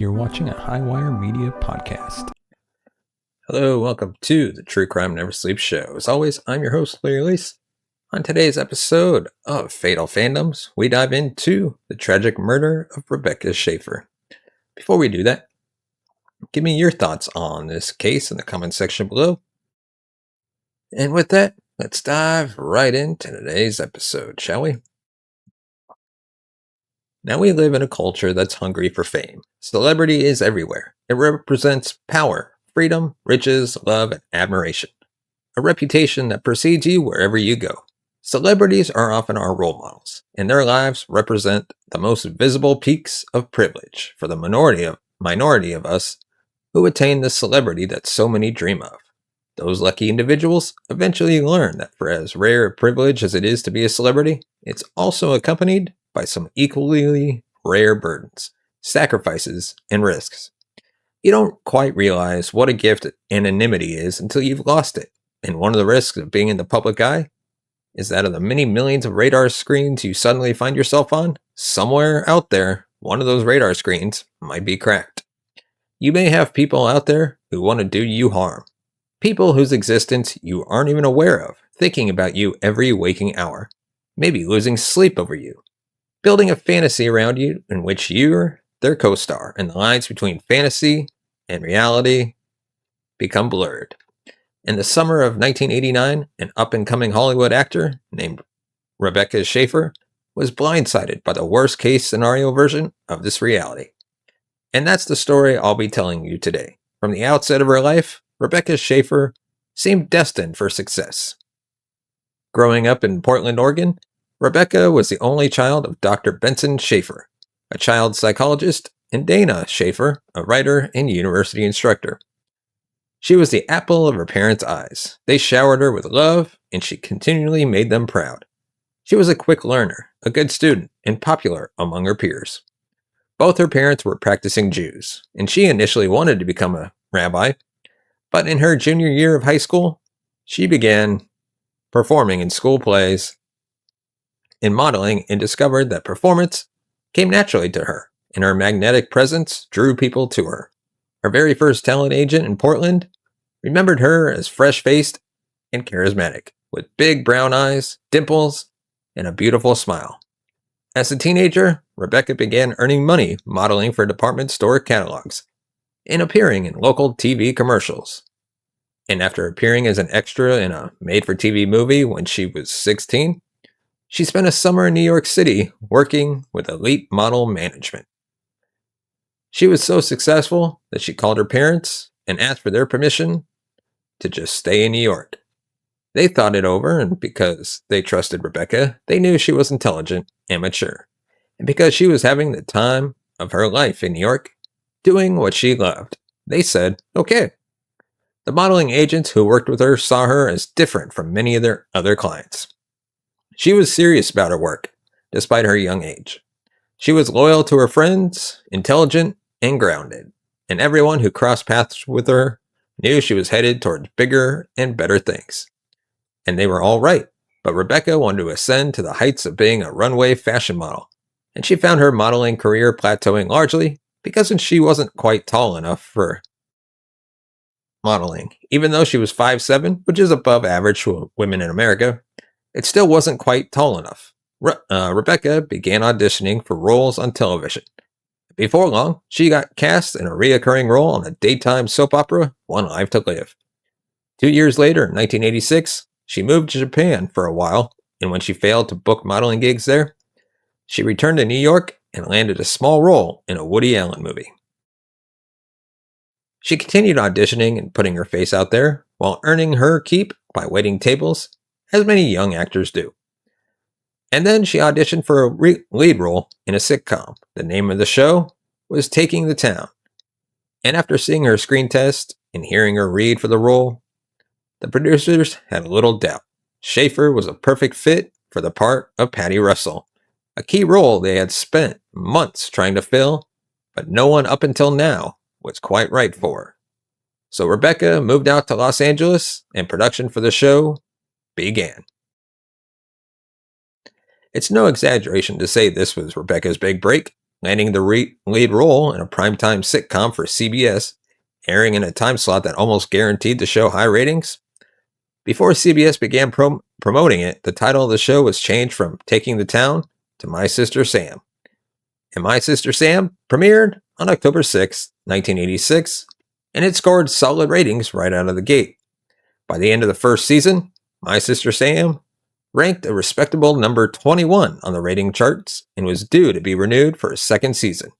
You're watching a Highwire Media podcast. Hello, welcome to the True Crime Never Sleeps show. As always, I'm your host, Larry Lease. On today's episode of Fatal Fandoms, we dive into the tragic murder of Rebecca Schaefer. Before we do that, give me your thoughts on this case in the comment section below. And with that, let's dive right into today's episode, shall we? Now we live in a culture that's hungry for fame. Celebrity is everywhere. It represents power, freedom, riches, love, and admiration. A reputation that precedes you wherever you go. Celebrities are often our role models, and their lives represent the most visible peaks of privilege for the minority of us who attain the celebrity that so many dream of. Those lucky individuals eventually learn that for as rare a privilege as it is to be a celebrity, it's also accompanied by some equally rare burdens, sacrifices, and risks. You don't quite realize what a gift anonymity is until you've lost it, and one of the risks of being in the public eye is that of the many millions of radar screens you suddenly find yourself on, somewhere out there, one of those radar screens might be cracked. You may have people out there who want to do you harm. People whose existence you aren't even aware of, thinking about you every waking hour, maybe losing sleep over you, building a fantasy around you in which you're their co-star, and the lines between fantasy and reality become blurred. In the summer of 1989, an up-and-coming Hollywood actor named Rebecca Schaefer was blindsided by the worst-case scenario version of this reality. And that's the story I'll be telling you today. From the outset of her life, Rebecca Schaefer seemed destined for success. Growing up in Portland, Oregon, Rebecca was the only child of Dr. Benson Schaefer, a child psychologist, and Dana Schaefer, a writer and university instructor. She was the apple of her parents' eyes. They showered her with love, and she continually made them proud. She was a quick learner, a good student, and popular among her peers. Both her parents were practicing Jews, and she initially wanted to become a rabbi, but in her junior year of high school, she began performing in school plays and modeling and discovered that performance came naturally to her, and her magnetic presence drew people to her. Her very first talent agent in Portland remembered her as fresh-faced and charismatic, with big brown eyes, dimples, and a beautiful smile. As a teenager, Rebecca began earning money modeling for department store catalogs and appearing in local TV commercials. And after appearing as an extra in a made-for-TV movie when she was 16, she spent a summer in New York City working with elite model management. She was so successful that she called her parents and asked for their permission to just stay in New York. They thought it over, and because they trusted Rebecca, they knew she was intelligent and mature. And because she was having the time of her life in New York, doing what she loved, they said, okay. The modeling agents who worked with her saw her as different from many of their other clients. She was serious about her work, despite her young age. She was loyal to her friends, intelligent, and grounded, and everyone who crossed paths with her knew she was headed towards bigger and better things. And they were all right, but Rebecca wanted to ascend to the heights of being a runway fashion model, and she found her modeling career plateauing largely because she wasn't quite tall enough for modeling. Even though she was 5'7", which is above average for women in America, it still wasn't quite tall enough. Rebecca began auditioning for roles on television. Before long, she got cast in a recurring role on the daytime soap opera One Life to Live. 2 years later, in 1986, she moved to Japan for a while, and when she failed to book modeling gigs there, she returned to New York and landed a small role in a Woody Allen movie. She continued auditioning and putting her face out there while earning her keep by waiting tables, as many young actors do. And then she auditioned for a lead role in a sitcom. The name of the show was Taking the Town. And after seeing her screen test and hearing her read for the role, the producers had little doubt. Schaefer was a perfect fit for the part of Patty Russell, a key role they had spent months trying to fill, but no one up until now was quite right for her. So Rebecca moved out to Los Angeles, and production for the show began. It's no exaggeration to say this was Rebecca's big break. landing the lead role in a primetime sitcom for CBS, airing in a time slot that almost guaranteed the show high ratings. Before CBS began promoting it, the title of the show was changed from Taking the Town to My Sister Sam. And My Sister Sam premiered on October 6, 1986, and it scored solid ratings right out of the gate. By the end of the first season, My Sister Sam ranked a respectable number 21 on the rating charts and was due to be renewed for a second season.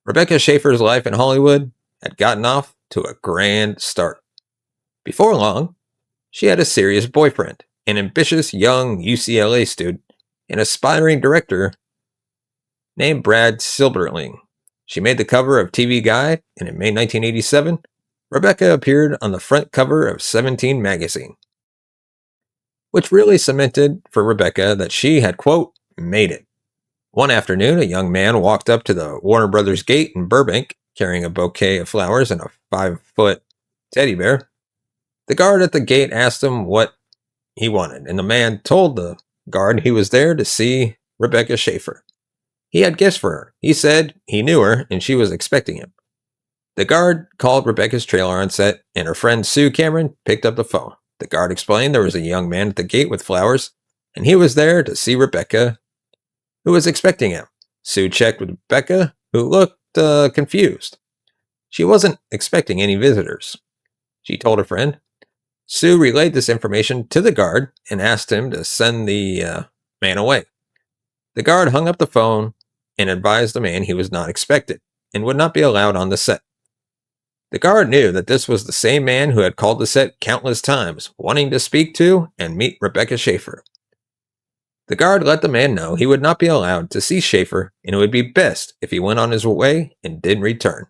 Rebecca Schaefer's life in Hollywood had gotten off to a grand start. Before long, she had a serious boyfriend, an ambitious young UCLA student, an aspiring director named Brad Silberling. She made the cover of TV Guide, and in May 1987, Rebecca appeared on the front cover of 17 magazine, which really cemented for Rebecca that she had, quote, made it. One afternoon, a young man walked up to the Warner Brothers gate in Burbank carrying a bouquet of flowers and a 5-foot teddy bear. The guard at the gate asked him what he wanted, and the man told the guard he was there to see Rebecca Schaefer. He had gifts for her. He said he knew her and she was expecting him. The guard called Rebecca's trailer on set, and her friend Sue Cameron picked up the phone. The guard explained there was a young man at the gate with flowers, and he was there to see Rebecca, who was expecting him. Sue checked with Rebecca, who looked confused. She wasn't expecting any visitors. She told her friend. Sue relayed this information to the guard and asked him to send the man away. The guard hung up the phone and advised the man he was not expected and would not be allowed on the set. The guard knew that this was the same man who had called the set countless times, wanting to speak to and meet Rebecca Schaefer. The guard let the man know he would not be allowed to see Schaefer, and it would be best if he went on his way and didn't return.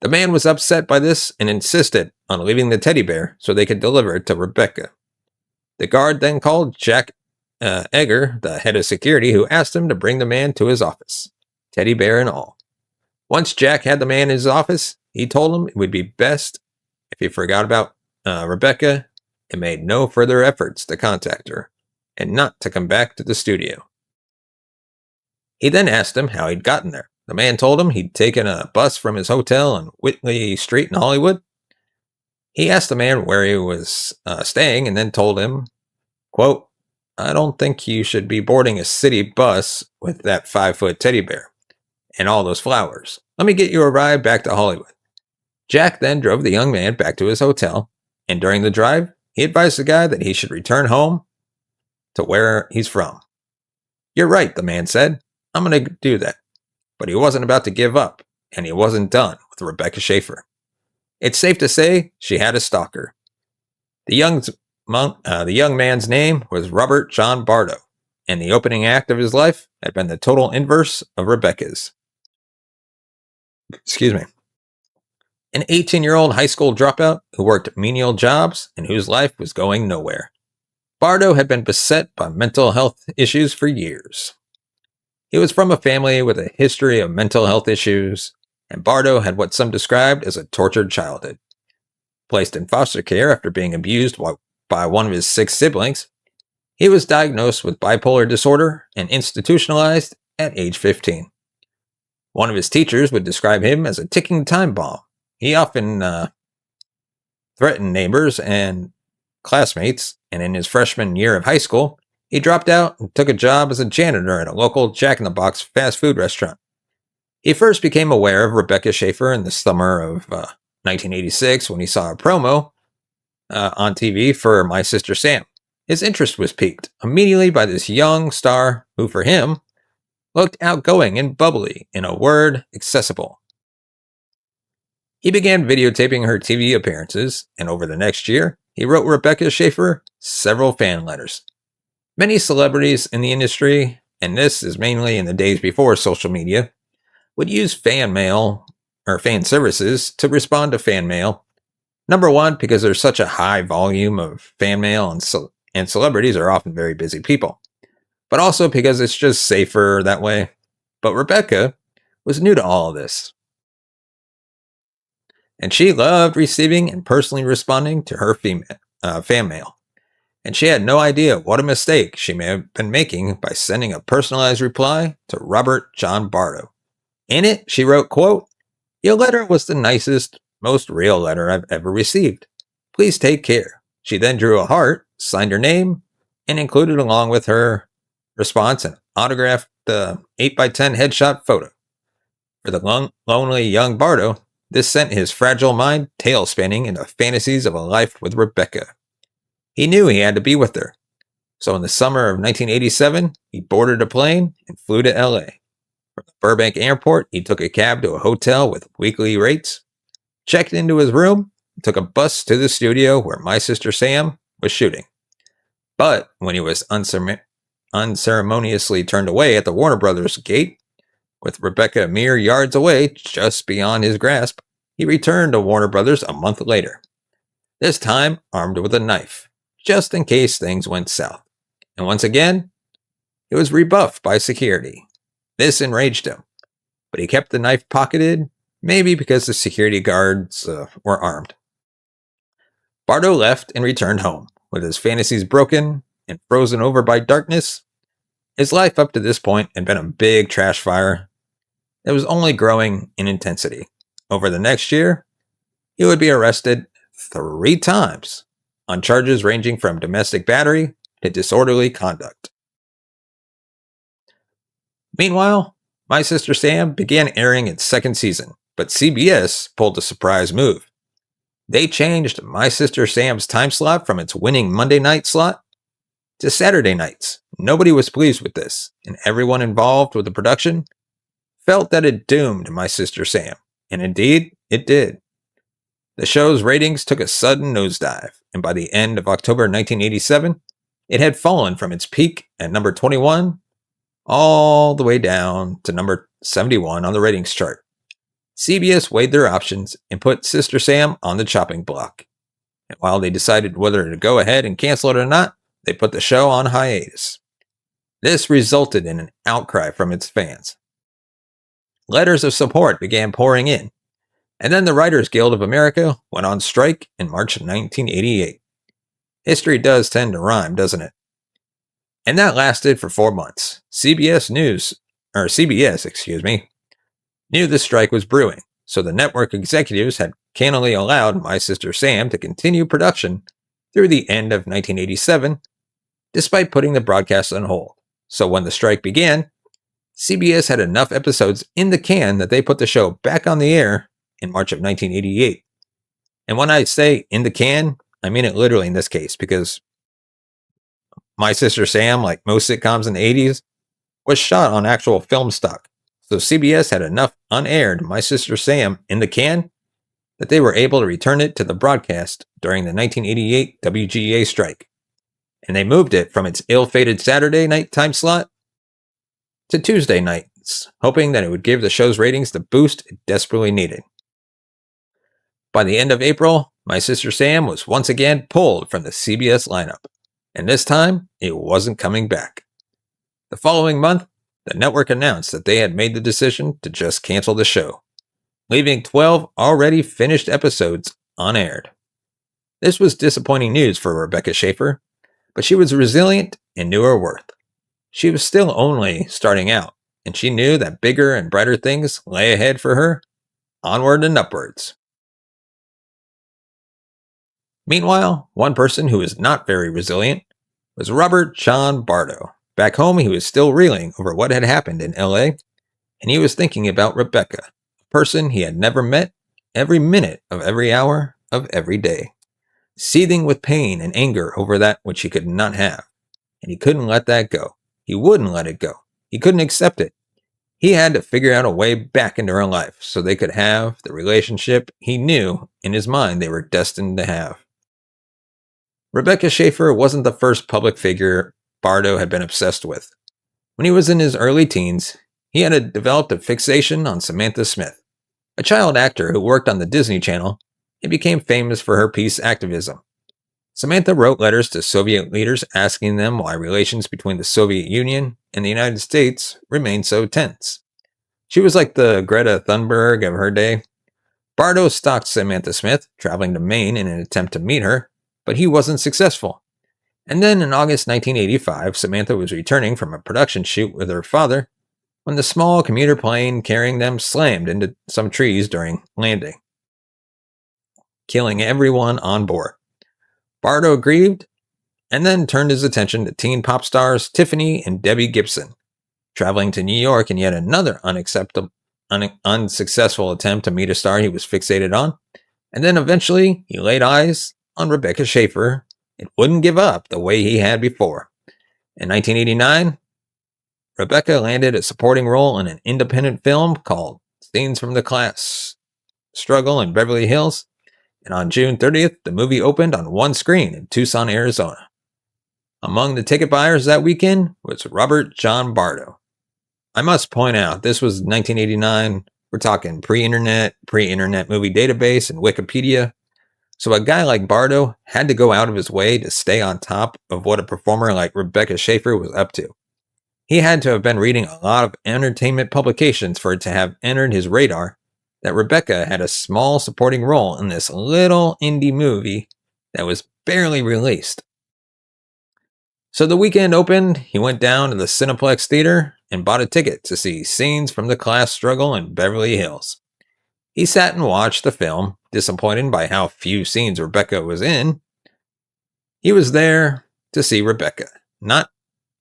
The man was upset by this and insisted on leaving the teddy bear so they could deliver it to Rebecca. The guard then called Jack Egger, the head of security, who asked him to bring the man to his office, teddy bear and all. Once Jack had the man in his office, he told him it would be best if he forgot about Rebecca and made no further efforts to contact her, and not to come back to the studio. He then asked him how he'd gotten there. The man told him he'd taken a bus from his hotel on Whitley Street in Hollywood. He asked the man where he was staying and then told him, quote, I don't think you should be boarding a city bus with that 5-foot teddy bear and all those flowers. Let me get you a ride back to Hollywood. Jack then drove the young man back to his hotel, and during the drive, he advised the guy that he should return home to where he's from. You're right, the man said. I'm going to do that. But he wasn't about to give up, and he wasn't done with Rebecca Schaefer. It's safe to say she had a stalker. The young man's name was Robert John Bardo, and the opening act of his life had been the total inverse of Rebecca's. Excuse me. An 18-year-old high school dropout who worked menial jobs and whose life was going nowhere. Bardo had been beset by mental health issues for years. He was from a family with a history of mental health issues, and Bardo had what some described as a tortured childhood. Placed in foster care after being abused by one of his 6 siblings, he was diagnosed with bipolar disorder and institutionalized at age 15. One of his teachers would describe him as a ticking time bomb. He often threatened neighbors and classmates, and in his freshman year of high school, he dropped out and took a job as a janitor at a local Jack-in-the-Box fast food restaurant. He first became aware of Rebecca Schaefer in the summer of 1986 when he saw a promo on TV for My Sister Sam. His interest was piqued immediately by this young star who, for him, looked outgoing and bubbly, in a word, accessible. He began videotaping her TV appearances, and over the next year, he wrote Rebecca Schaefer several fan letters. Many celebrities in the industry, and this is mainly in the days before social media, would use fan mail or fan services to respond to fan mail. Number one, because there's such a high volume of fan mail and celebrities are often very busy people. But also because it's just safer that way. But Rebecca was new to all of this. And she loved receiving and personally responding to her fan mail. and she had no idea what a mistake she may have been making by sending a personalized reply to Robert John Bardo. In it, she wrote, quote, "Your letter was the nicest, most real letter I've ever received. Please take care." She then drew a heart, signed her name, and included along with her response an autographed 8x10 headshot photo. For the lonely young Bardo, this sent his fragile mind tail-spinning into fantasies of a life with Rebecca. He knew he had to be with her. So in the summer of 1987, he boarded a plane and flew to LA. From the Burbank airport, he took a cab to a hotel with weekly rates, checked into his room, and took a bus to the studio where My Sister Sam was shooting. But when he was unceremoniously turned away at the Warner Brothers gate, with Rebecca mere yards away, just beyond his grasp, he returned to Warner Brothers a month later. This time armed with a knife, just in case things went south. And once again, he was rebuffed by security. This enraged him, but he kept the knife pocketed, maybe because the security guards were armed. Bardo left and returned home, with his fantasies broken and frozen over by darkness. His life up to this point had been a big trash fire that was only growing in intensity. Over the next year, he would be arrested 3 times on charges ranging from domestic battery to disorderly conduct. Meanwhile, My Sister Sam began airing its second season, but CBS pulled a surprise move. They changed My Sister Sam's time slot from its winning Monday night slot to Saturday nights. Nobody was pleased with this, and everyone involved with the production felt that it doomed My Sister Sam, and indeed, it did. The show's ratings took a sudden nosedive, and by the end of October 1987, it had fallen from its peak at number 21 all the way down to number 71 on the ratings chart. CBS weighed their options and put Sister Sam on the chopping block. And while they decided whether to go ahead and cancel it or not, they put the show on hiatus. This resulted in an outcry from its fans. Letters of support began pouring in, and then the Writers Guild of America went on strike in March of 1988. History does tend to rhyme, doesn't it? And that lasted for 4 months. CBS, knew the strike was brewing, so the network executives had cannily allowed My Sister Sam to continue production through the end of 1987, despite putting the broadcast on hold. So when the strike began, CBS had enough episodes in the can that they put the show back on the air in March of 1988. And when I say in the can, I mean it literally in this case, because My Sister Sam, like most sitcoms in the 80s, was shot on actual film stock. So CBS had enough unaired My Sister Sam in the can that they were able to return it to the broadcast during the 1988 WGA strike. And they moved it from its ill-fated Saturday night time slot to Tuesday nights, hoping that it would give the show's ratings the boost it desperately needed. By the end of April, My Sister Sam was once again pulled from the CBS lineup, and this time, it wasn't coming back. The following month, the network announced that they had made the decision to just cancel the show, leaving 12 already finished episodes unaired. This was disappointing news for Rebecca Schaefer, but she was resilient and knew her worth. She was still only starting out, and she knew that bigger and brighter things lay ahead for her, onward and upwards. Meanwhile, one person who was not very resilient was Robert John Bardo. Back home, he was still reeling over what had happened in LA, and he was thinking about Rebecca, a person he had never met, every minute of every hour of every day, seething with pain and anger over that which he could not have. And he couldn't let that go. He wouldn't let it go. He couldn't accept it. He had to figure out a way back into her life so they could have the relationship he knew in his mind they were destined to have. Rebecca Schaefer wasn't the first public figure Bardo had been obsessed with. When he was in his early teens, he had developed a fixation on Samantha Smith, a child actor who worked on the Disney Channel and became famous for her peace activism. Samantha wrote letters to Soviet leaders asking them why relations between the Soviet Union and the United States remained so tense. She was like the Greta Thunberg of her day. Bardo stalked Samantha Smith, traveling to Maine in an attempt to meet her, but he wasn't successful. And then in August 1985, Samantha was returning from a production shoot with her father when the small commuter plane carrying them slammed into some trees during landing, killing everyone on board. Bardo grieved and then turned his attention to teen pop stars Tiffany and Debbie Gibson, traveling to New York in yet another unsuccessful attempt to meet a star he was fixated on. And then eventually he laid eyes on Rebecca Schaefer and wouldn't give up the way he had before. In 1989, Rebecca landed a supporting role in an independent film called Scenes from the Class Struggle in Beverly Hills, and on June 30th, the movie opened on one screen in Tucson, Arizona. Among the ticket buyers that weekend was Robert John Bardo. I must point out, this was 1989. We're talking pre-internet movie database and Wikipedia. So a guy like Bardo had to go out of his way to stay on top of what a performer like Rebecca Schaefer was up to. He had to have been reading a lot of entertainment publications for it to have entered his radar that Rebecca had a small supporting role in this little indie movie that was barely released. So the weekend opened, he went down to the Cineplex Theater and bought a ticket to see Scenes from the Class Struggle in Beverly Hills. He sat and watched the film, disappointed by how few scenes Rebecca was in. He was there to see Rebecca, not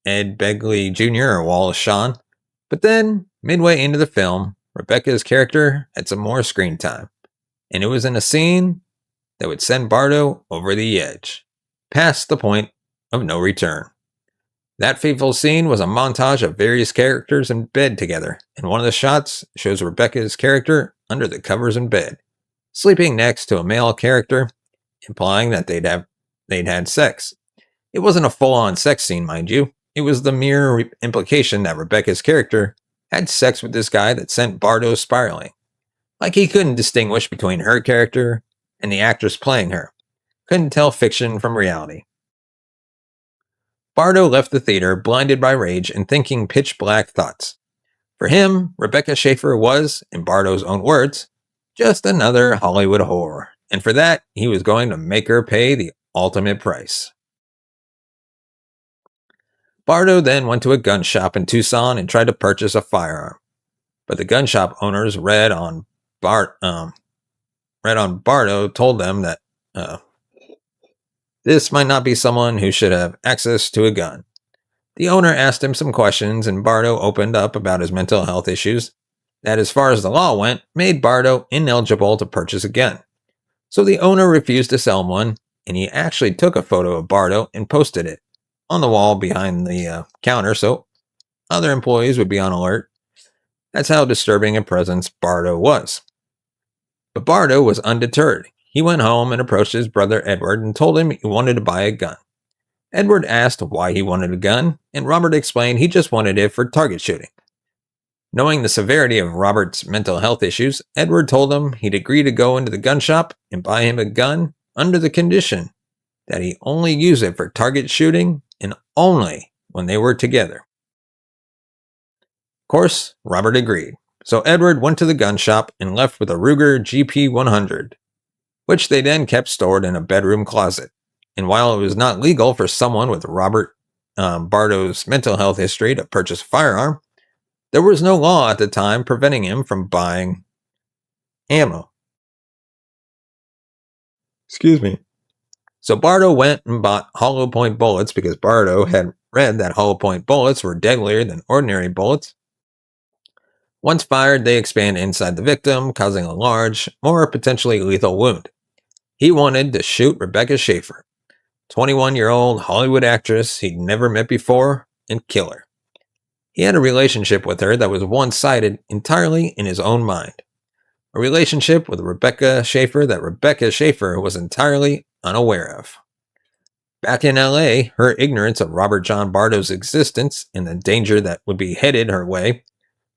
Ed Begley Jr. or Wallace Shawn. But then, midway into the film, Rebecca's character had some more screen time, and it was in a scene that would send Bardo over the edge, past the point of no return. That fateful scene was a montage of various characters in bed together, and one of the shots shows Rebecca's character under the covers in bed, sleeping next to a male character, implying that they'd had sex. It wasn't a full-on sex scene, mind you. It was the mere implication that Rebecca's character had sex with this guy that sent Bardo spiraling. Like he couldn't distinguish between her character and the actress playing her. Couldn't tell fiction from reality. Bardo left the theater blinded by rage and thinking pitch black thoughts. For him, Rebecca Schaefer was, in Bardo's own words, just another Hollywood whore. And for that, he was going to make her pay the ultimate price. Bardo then went to a gun shop in Tucson and tried to purchase a firearm. But the gun shop owners read on Bardo told them that this might not be someone who should have access to a gun. The owner asked him some questions, and Bardo opened up about his mental health issues that, as far as the law went, made Bardo ineligible to purchase a gun. So the owner refused to sell him one, and he actually took a photo of Bardo and posted it on the wall behind the counter so other employees would be on alert. That's how disturbing a presence Bardo was. But Bardo was undeterred. He went home and approached his brother Edward and told him he wanted to buy a gun. Edward asked why he wanted a gun, and Robert explained he just wanted it for target shooting. Knowing the severity of Robert's mental health issues, Edward told him he'd agree to go into the gun shop and buy him a gun under the condition that he only use it for target shooting and only when they were together. Of course, Robert agreed. So Edward went to the gun shop and left with a Ruger GP100, which they then kept stored in a bedroom closet. And while it was not legal for someone with Robert Bardo's mental health history to purchase a firearm, there was no law at the time preventing him from buying ammo. Excuse me. So Bardo went and bought hollow point bullets because Bardo had read that hollow point bullets were deadlier than ordinary bullets. Once fired, they expand inside the victim, causing a large, more potentially lethal wound. He wanted to shoot Rebecca Schaefer, 21-year-old Hollywood actress he'd never met before, and kill her. He had a relationship with her that was one-sided entirely in his own mind. A relationship with Rebecca Schaefer that Rebecca Schaefer was entirely unaware of. Back in LA, her ignorance of Robert John Bardo's existence and the danger that would be headed her way,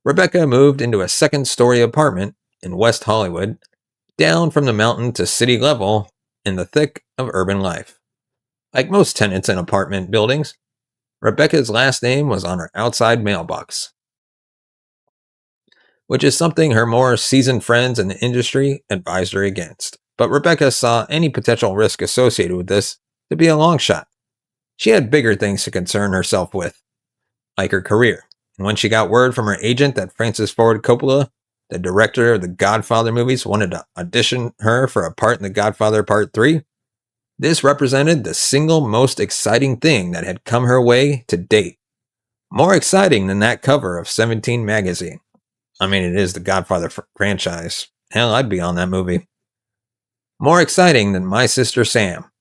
Rebecca moved into a second-story apartment in West Hollywood, down from the mountain to city level in the thick of urban life. Like most tenants in apartment buildings, Rebecca's last name was on her outside mailbox, which is something her more seasoned friends in the industry advised her against. But Rebecca saw any potential risk associated with this to be a long shot. She had bigger things to concern herself with, like her career. And when she got word from her agent that Francis Ford Coppola, the director of the Godfather movies, wanted to audition her for a part in the Godfather Part III, this represented the single most exciting thing that had come her way to date. More exciting than that cover of 17 magazine. I mean, it is the Godfather franchise. Hell, I'd be on that movie. More exciting than My Sister Sam.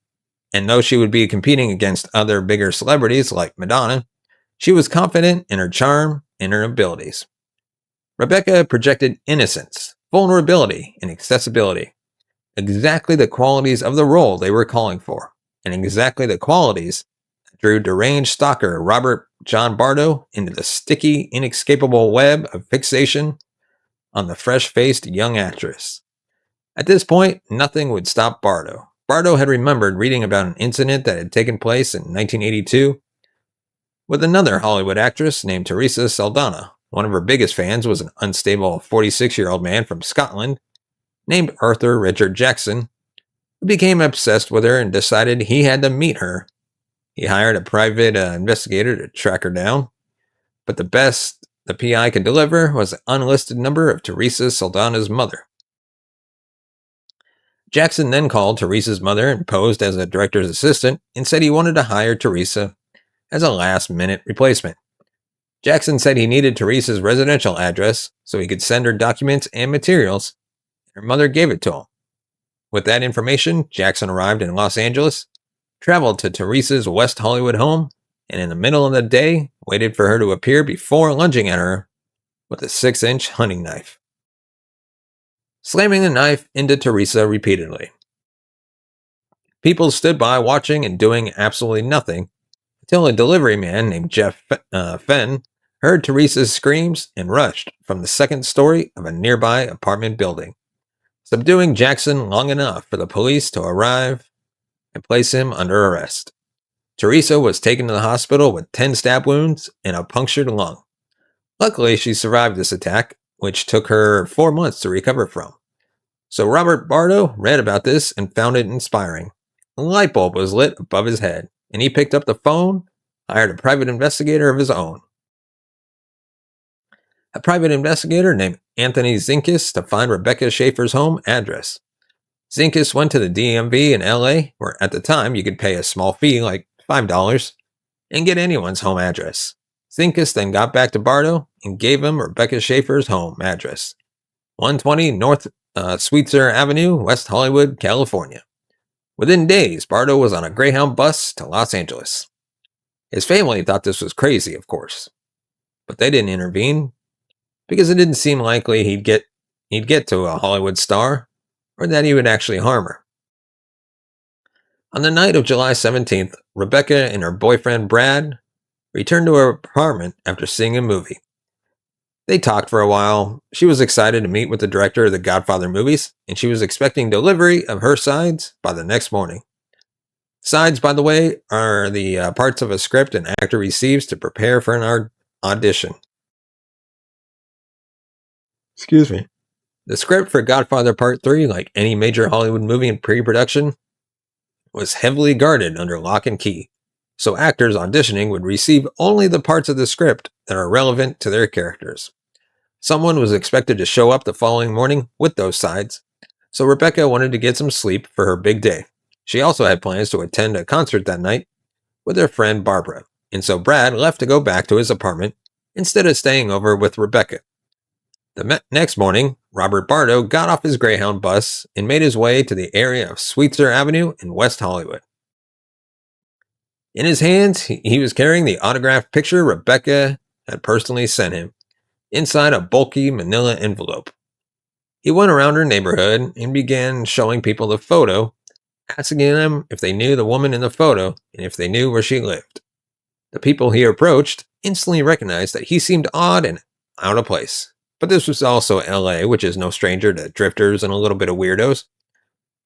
And though she would be competing against other bigger celebrities like Madonna, she was confident in her charm and her abilities. Rebecca projected innocence, vulnerability, and accessibility. Exactly the qualities of the role they were calling for, and exactly the qualities that drew deranged stalker Robert John Bardo into the sticky, inescapable web of fixation on the fresh-faced young actress. At this point, nothing would stop Bardo. Bardo had remembered reading about an incident that had taken place in 1982 with another Hollywood actress named Teresa Saldana. One of her biggest fans was an unstable 46-year-old man from Scotland named Arthur Richard Jackson, who became obsessed with her and decided he had to meet her. He hired a private investigator to track her down, but the best the PI could deliver was an unlisted number of Teresa Saldana's mother. Jackson then called Teresa's mother and posed as a director's assistant and said he wanted to hire Teresa as a last-minute replacement. Jackson said he needed Teresa's residential address so he could send her documents and materials. Her mother gave it to him. With that information, Jackson arrived in Los Angeles, traveled to Teresa's West Hollywood home, and in the middle of the day, waited for her to appear before lunging at her with a 6-inch hunting knife, slamming the knife into Teresa repeatedly. People stood by watching and doing absolutely nothing until a delivery man named Jeff Fenn heard Teresa's screams and rushed from the second story of a nearby apartment building, subduing Jackson long enough for the police to arrive and place him under arrest. Teresa was taken to the hospital with 10 stab wounds and a punctured lung. Luckily, she survived this attack, which took her 4 months to recover from. So Robert Bardo read about this and found it inspiring. A light bulb was lit above his head, and he picked up the phone, hired a private investigator of his own. A private investigator named Anthony Zinkis to find Rebecca Schaefer's home address. Zinkis went to the DMV in LA, where at the time you could pay a small fee like $5 and get anyone's home address. Zinkis then got back to Bardo and gave him Rebecca Schaefer's home address, 120 North Sweetser Avenue, West Hollywood, California. Within days, Bardo was on a Greyhound bus to Los Angeles. His family thought this was crazy, of course, but they didn't intervene because it didn't seem likely he'd get to a Hollywood star or that he would actually harm her. On the night of July 17th, Rebecca and her boyfriend Brad returned to her apartment after seeing a movie. They talked for a while. She was excited to meet with the director of the Godfather movies, and she was expecting delivery of her sides by the next morning. Sides, by the way, are the parts of a script an actor receives to prepare for an audition. Excuse me. The script for Godfather Part III, like any major Hollywood movie in pre-production, was heavily guarded under lock and key, so actors auditioning would receive only the parts of the script that are relevant to their characters. Someone was expected to show up the following morning with those sides, so Rebecca wanted to get some sleep for her big day. She also had plans to attend a concert that night with her friend Barbara, and so Brad left to go back to his apartment instead of staying over with Rebecca. The next morning, Robert Bardo got off his Greyhound bus and made his way to the area of Sweetser Avenue in West Hollywood. In his hands, he was carrying the autographed picture Rebecca had personally sent him, inside a bulky manila envelope. He went around her neighborhood and began showing people the photo, asking them if they knew the woman in the photo and if they knew where she lived. The people he approached instantly recognized that he seemed odd and out of place. But this was also LA, which is no stranger to drifters and a little bit of weirdos.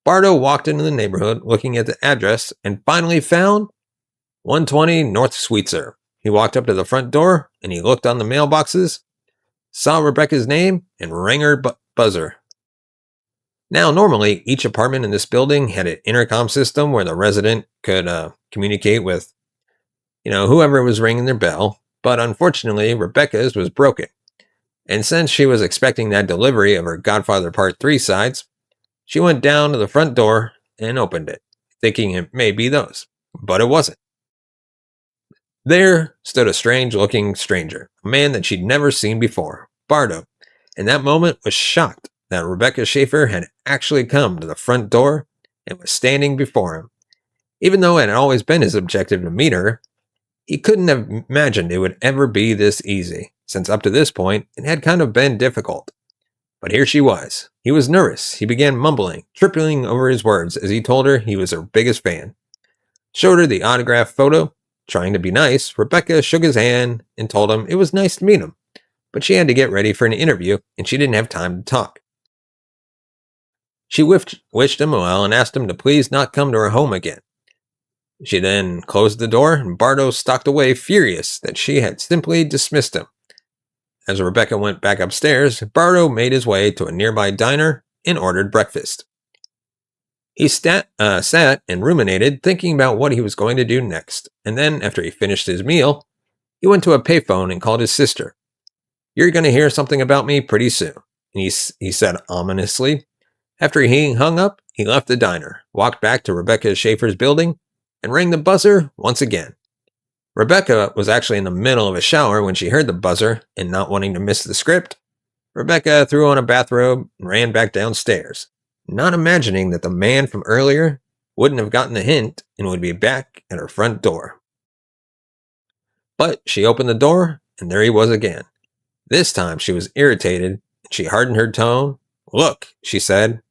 Bardo walked into the neighborhood looking at the address and finally found 120 North Sweetser. He walked up to the front door and he looked on the mailboxes, saw Rebecca's name, and rang her buzzer. Now, normally, each apartment in this building had an intercom system where the resident could communicate with whoever was ringing their bell, but unfortunately, Rebecca's was broken. And since she was expecting that delivery of her Godfather Part III sides, she went down to the front door and opened it, thinking it may be those. But it wasn't. There stood a strange-looking stranger, a man that she'd never seen before, Bardo, and that moment was shocked that Rebecca Schaefer had actually come to the front door and was standing before him. Even though it had always been his objective to meet her, he couldn't have imagined it would ever be this easy, since up to this point it had kind of been difficult. But here she was. He was nervous. He began mumbling, tripling over his words as he told her he was her biggest fan. Showed her the autographed photo. Trying to be nice, Rebecca shook his hand and told him it was nice to meet him, but she had to get ready for an interview and she didn't have time to talk. She wished him well and asked him to please not come to her home again. She then closed the door and Bardo stalked away, furious that she had simply dismissed him. As Rebecca went back upstairs, Bardo made his way to a nearby diner and ordered breakfast. He sat and ruminated, thinking about what he was going to do next, and then, after he finished his meal, he went to a payphone and called his sister. "You're going to hear something about me pretty soon," he said ominously. After he hung up, he left the diner, walked back to Rebecca Schaefer's building, and rang the buzzer once again. Rebecca was actually in the middle of a shower when she heard the buzzer, and not wanting to miss the script, Rebecca threw on a bathrobe and ran back downstairs, not imagining that the man from earlier wouldn't have gotten the hint and would be back at her front door. But she opened the door, and there he was again. This time she was irritated, and she hardened her tone. "Look," she said,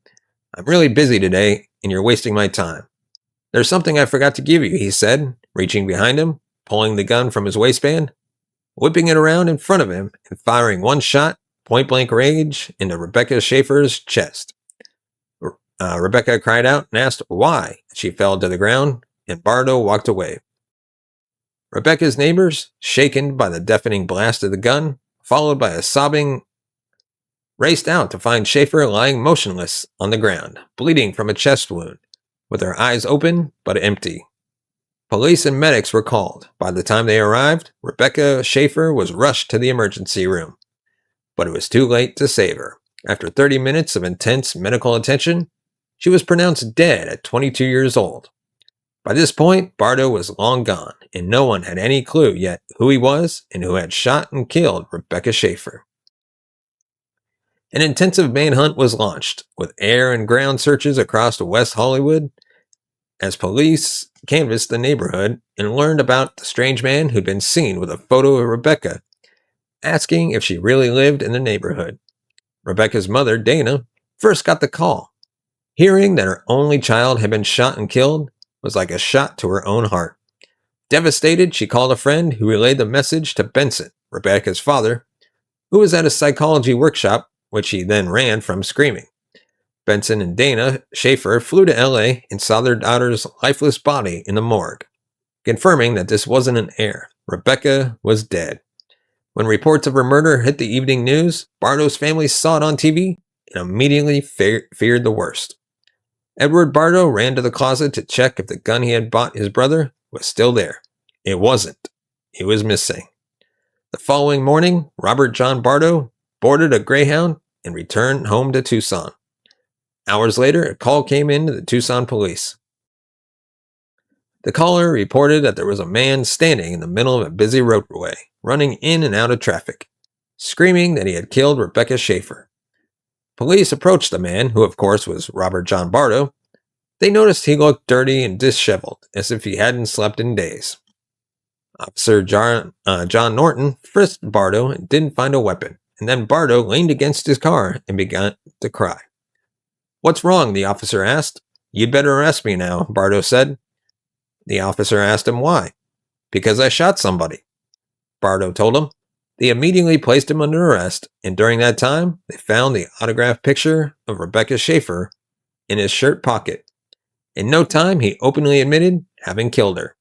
"I'm really busy today, and you're wasting my time." "There's something I forgot to give you," he said, reaching behind him, pulling the gun from his waistband, whipping it around in front of him, and firing one shot, point-blank range, into Rebecca Schaefer's chest. Rebecca cried out and asked why. She fell to the ground, and Bardo walked away. Rebecca's neighbors, shaken by the deafening blast of the gun, followed by a sobbing, raced out to find Schaefer lying motionless on the ground, bleeding from a chest wound, with her eyes open but empty. Police and medics were called. By the time they arrived, Rebecca Schaefer was rushed to the emergency room. But it was too late to save her. After 30 minutes of intense medical attention, she was pronounced dead at 22 years old. By this point, Bardo was long gone, and no one had any clue yet who he was and who had shot and killed Rebecca Schaefer. An intensive manhunt was launched, with air and ground searches across West Hollywood, as police canvassed the neighborhood and learned about the strange man who'd been seen with a photo of Rebecca, asking if she really lived in the neighborhood. Rebecca's mother, Dana, first got the call. Hearing that her only child had been shot and killed was like a shot to her own heart. Devastated, she called a friend who relayed the message to Benson, Rebecca's father, who was at a psychology workshop, which he then ran from screaming. Benson and Dana Schaefer flew to LA and saw their daughter's lifeless body in the morgue, confirming that this wasn't an error. Rebecca was dead. When reports of her murder hit the evening news, Bardo's family saw it on TV and immediately feared the worst. Edward Bardo ran to the closet to check if the gun he had bought his brother was still there. It wasn't. It was missing. The following morning, Robert John Bardo boarded a Greyhound and returned home to Tucson. Hours later, a call came in to the Tucson police. The caller reported that there was a man standing in the middle of a busy roadway, running in and out of traffic, screaming that he had killed Rebecca Schaefer. Police approached the man, who of course was Robert John Bardo. They noticed he looked dirty and disheveled, as if he hadn't slept in days. Officer John Norton frisked Bardo and didn't find a weapon, and then Bardo leaned against his car and began to cry. "What's wrong?" the officer asked. "You'd better arrest me now," Bardo said. The officer asked him why. "Because I shot somebody," Bardo told him. They immediately placed him under arrest, and during that time, they found the autographed picture of Rebecca Schaefer in his shirt pocket. In no time, he openly admitted having killed her.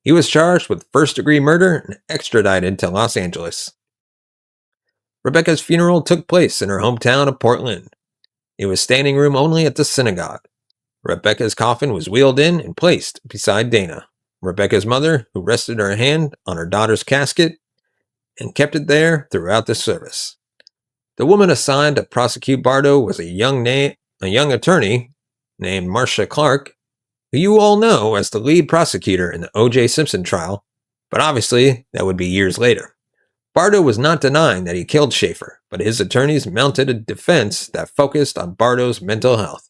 He was charged with first-degree murder and extradited to Los Angeles. Rebecca's funeral took place in her hometown of Portland. It was standing room only at the synagogue. Rebecca's coffin was wheeled in and placed beside Dana. Rebecca's mother, who rested her hand on her daughter's casket and kept it there throughout the service. The woman assigned to prosecute Bardo was a young attorney named Marcia Clark, who you all know as the lead prosecutor in the O.J. Simpson trial, but obviously that would be years later. Bardo was not denying that he killed Schaefer, but his attorneys mounted a defense that focused on Bardo's mental health,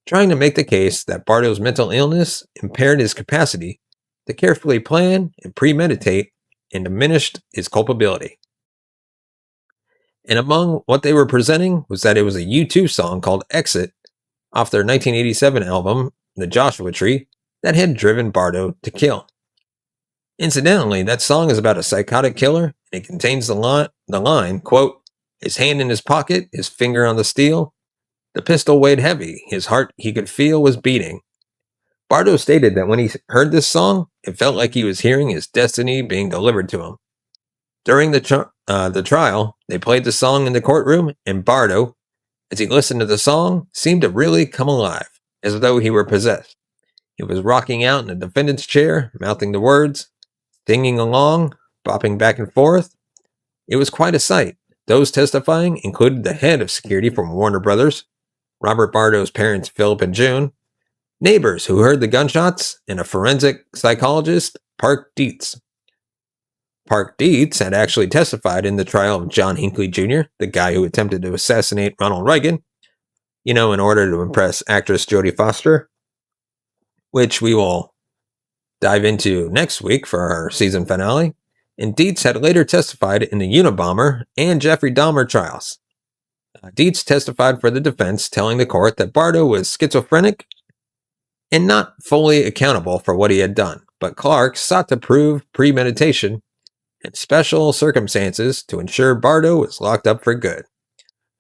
trying to make the case that Bardo's mental illness impaired his capacity to carefully plan and premeditate and diminished his culpability. And among what they were presenting was that it was a U2 song called Exit off their 1987 album, The Joshua Tree, that had driven Bardo to kill. Incidentally, that song is about a psychotic killer, and it contains the line, quote, "His hand in his pocket, his finger on the steel. The pistol weighed heavy, his heart he could feel was beating." Bardo stated that when he heard this song, it felt like he was hearing his destiny being delivered to him. During the trial, they played the song in the courtroom, and Bardo, as he listened to the song, seemed to really come alive, as though he were possessed. He was rocking out in the defendant's chair, mouthing the words, singing along, bopping back and forth. It was quite a sight. Those testifying included the head of security from Warner Brothers, Robert Bardo's parents Philip and June, neighbors who heard the gunshots, and a forensic psychologist, Park Dietz. Park Dietz had actually testified in the trial of John Hinckley Jr., the guy who attempted to assassinate Ronald Reagan, in order to impress actress Jodie Foster, which we will dive into next week for our season finale. And Dietz had later testified in the Unabomber and Jeffrey Dahmer trials. Dietz testified for the defense, telling the court that Bardo was schizophrenic and not fully accountable for what he had done, but Clark sought to prove premeditation and special circumstances to ensure Bardo was locked up for good.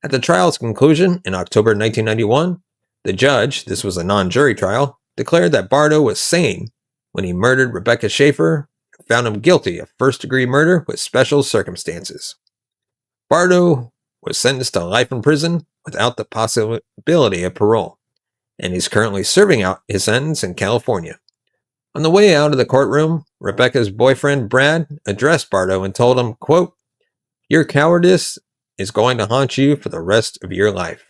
At the trial's conclusion in October 1991, the judge, this was a non-jury trial, declared that Bardo was sane when he murdered Rebecca Schaefer and found him guilty of first-degree murder with special circumstances. Bardo was sentenced to life in prison without the possibility of parole, and he's currently serving out his sentence in California. On the way out of the courtroom, Rebecca's boyfriend, Brad, addressed Bardo and told him, quote, "Your cowardice is going to haunt you for the rest of your life."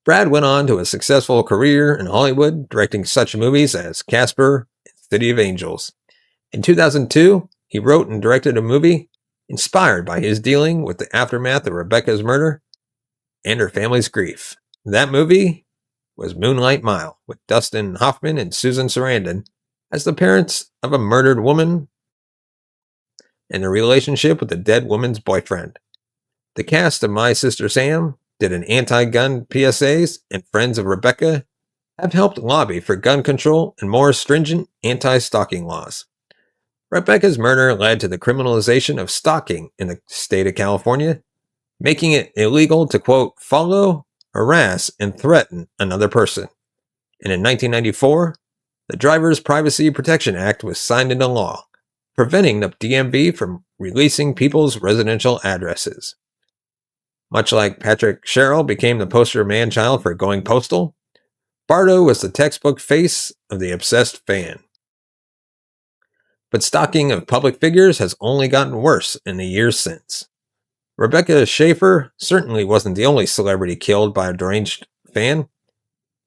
Brad went on to a successful career in Hollywood, directing such movies as Casper and City of Angels. In 2002, he wrote and directed a movie inspired by his dealing with the aftermath of Rebecca's murder and her family's grief. That movie was Moonlight Mile, with Dustin Hoffman and Susan Sarandon as the parents of a murdered woman and the relationship with the dead woman's boyfriend. The cast of My Sister Sam did an anti-gun PSAs, and friends of Rebecca have helped lobby for gun control and more stringent anti-stalking laws. Rebecca's murder led to the criminalization of stalking in the state of California, making it illegal to, quote, "follow, harass, and threaten another person." And in 1994, the Driver's Privacy Protection Act was signed into law, preventing the DMV from releasing people's residential addresses. Much like Patrick Sherrill became the poster man-child for going postal, Bardo was the textbook face of the obsessed fan. But stalking of public figures has only gotten worse in the years since. Rebecca Schaefer certainly wasn't the only celebrity killed by a deranged fan.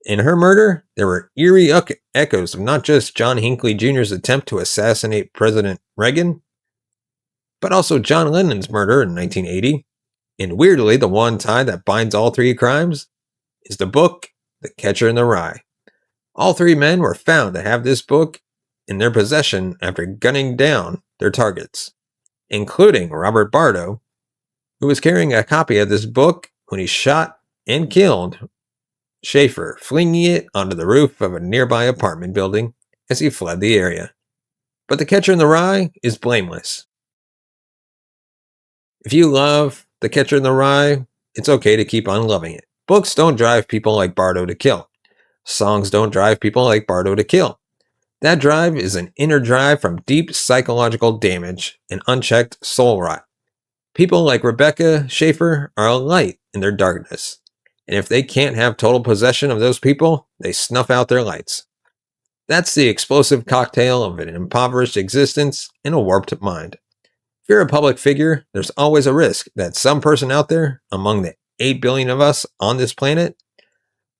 In her murder, there were eerie echoes of not just John Hinckley Jr.'s attempt to assassinate President Reagan, but also John Lennon's murder in 1980. And weirdly, the one tie that binds all three crimes is the book, The Catcher in the Rye. All three men were found to have this book in their possession after gunning down their targets, including Robert Bardo, who was carrying a copy of this book when he shot and killed Schaefer, flinging it onto the roof of a nearby apartment building as he fled the area. But The Catcher in the Rye is blameless. If you love The Catcher in the Rye, it's okay to keep on loving it. Books don't drive people like Bardo to kill. Songs don't drive people like Bardo to kill. That drive is an inner drive from deep psychological damage and unchecked soul rot. People like Rebecca Schaefer are a light in their darkness. And if they can't have total possession of those people, they snuff out their lights. That's the explosive cocktail of an impoverished existence and a warped mind. If you're a public figure, there's always a risk that some person out there, among the 8 billion of us on this planet,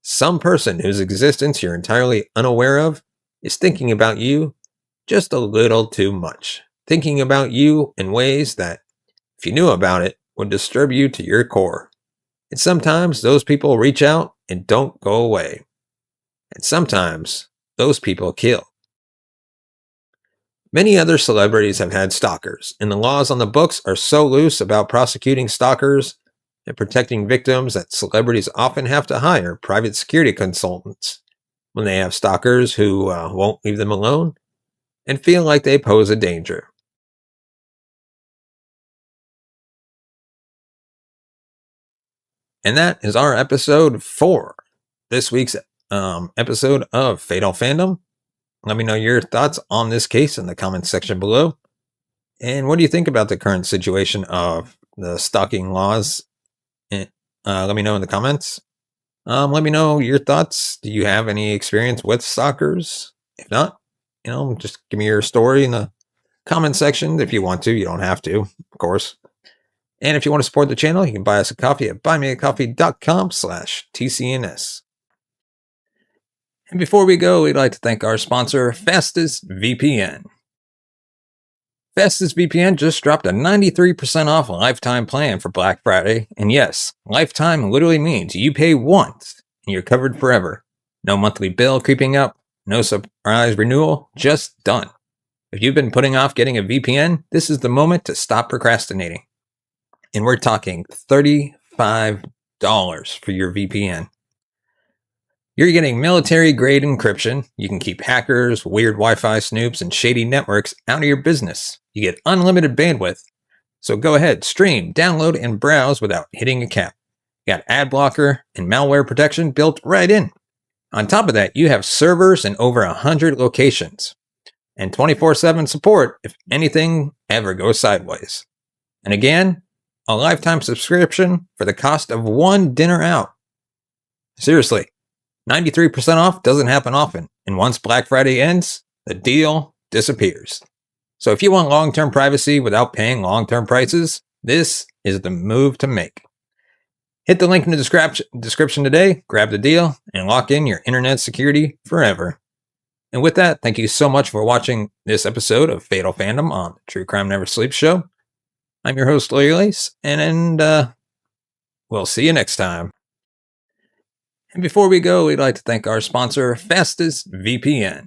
some person whose existence you're entirely unaware of, is thinking about you just a little too much. Thinking about you in ways that, if you knew about it, would disturb you to your core. And sometimes those people reach out and don't go away. And sometimes those people kill. Many other celebrities have had stalkers, and the laws on the books are so loose about prosecuting stalkers and protecting victims that celebrities often have to hire private security consultants when they have stalkers who won't leave them alone and feel like they pose a danger. And that is our episode 4. This week's episode of Fatal Fandom. Let me know your thoughts on this case in the comments section below. And what do you think about the current situation of the stalking laws? Let me know in the comments. Let me know your thoughts. Do you have any experience with stalkers? If not, just give me your story in the comment section if you want to. You don't have to, of course. And if you want to support the channel, you can buy us a coffee at buymeacoffee.com/TCNS. And before we go, we'd like to thank our sponsor, Fastest VPN. Fastest VPN just dropped a 93% off lifetime plan for Black Friday. And yes, lifetime literally means you pay once and you're covered forever. No monthly bill creeping up, no surprise renewal, just done. If you've been putting off getting a VPN, this is the moment to stop procrastinating. And we're talking $35 for your VPN. You're getting military-grade encryption. You can keep hackers, weird Wi-Fi snoops, and shady networks out of your business. You get unlimited bandwidth. So go ahead, stream, download, and browse without hitting a cap. You got ad blocker and malware protection built right in. On top of that, you have servers in over 100 locations. And 24/7 support if anything ever goes sideways. And again, a lifetime subscription for the cost of one dinner out. Seriously. 93% off doesn't happen often, and once Black Friday ends, the deal disappears. So if you want long-term privacy without paying long-term prices, this is the move to make. Hit the link in the description today, grab the deal, and lock in your internet security forever. And with that, thank you so much for watching this episode of Fatal Fandom on the True Crime Never Sleeps show. I'm your host, Larry Lace, and we'll see you next time. And before we go, we'd like to thank our sponsor, Fastest VPN.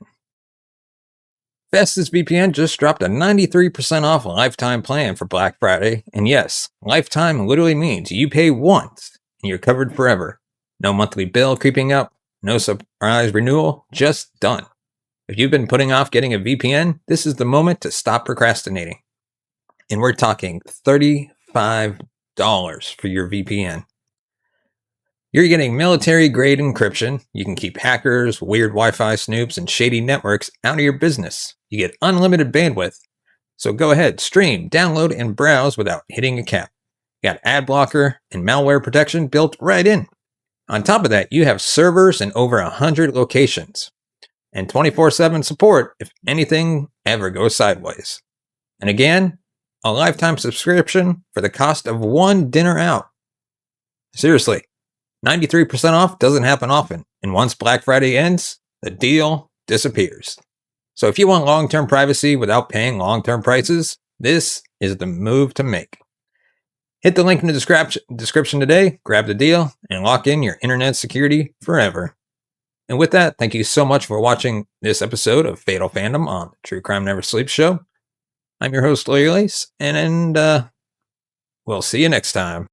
Fastest VPN just dropped a 93% off lifetime plan for Black Friday. And yes, lifetime literally means you pay once and you're covered forever. No monthly bill creeping up, no surprise renewal, just done. If you've been putting off getting a VPN, this is the moment to stop procrastinating. And we're talking $35 for your VPN. You're getting military-grade encryption. You can keep hackers, weird Wi-Fi snoops, and shady networks out of your business. You get unlimited bandwidth. So go ahead, stream, download, and browse without hitting a cap. You got ad blocker and malware protection built right in. On top of that, you have servers in over 100 locations. And 24/7 support if anything ever goes sideways. And again, a lifetime subscription for the cost of one dinner out. Seriously. 93% off doesn't happen often, and once Black Friday ends, the deal disappears. So if you want long-term privacy without paying long-term prices, this is the move to make. Hit the link in the description today, grab the deal, and lock in your internet security forever. And with that, thank you so much for watching this episode of Fatal Fandom on the True Crime Never Sleeps show. I'm your host, Larry Lace, and we'll see you next time.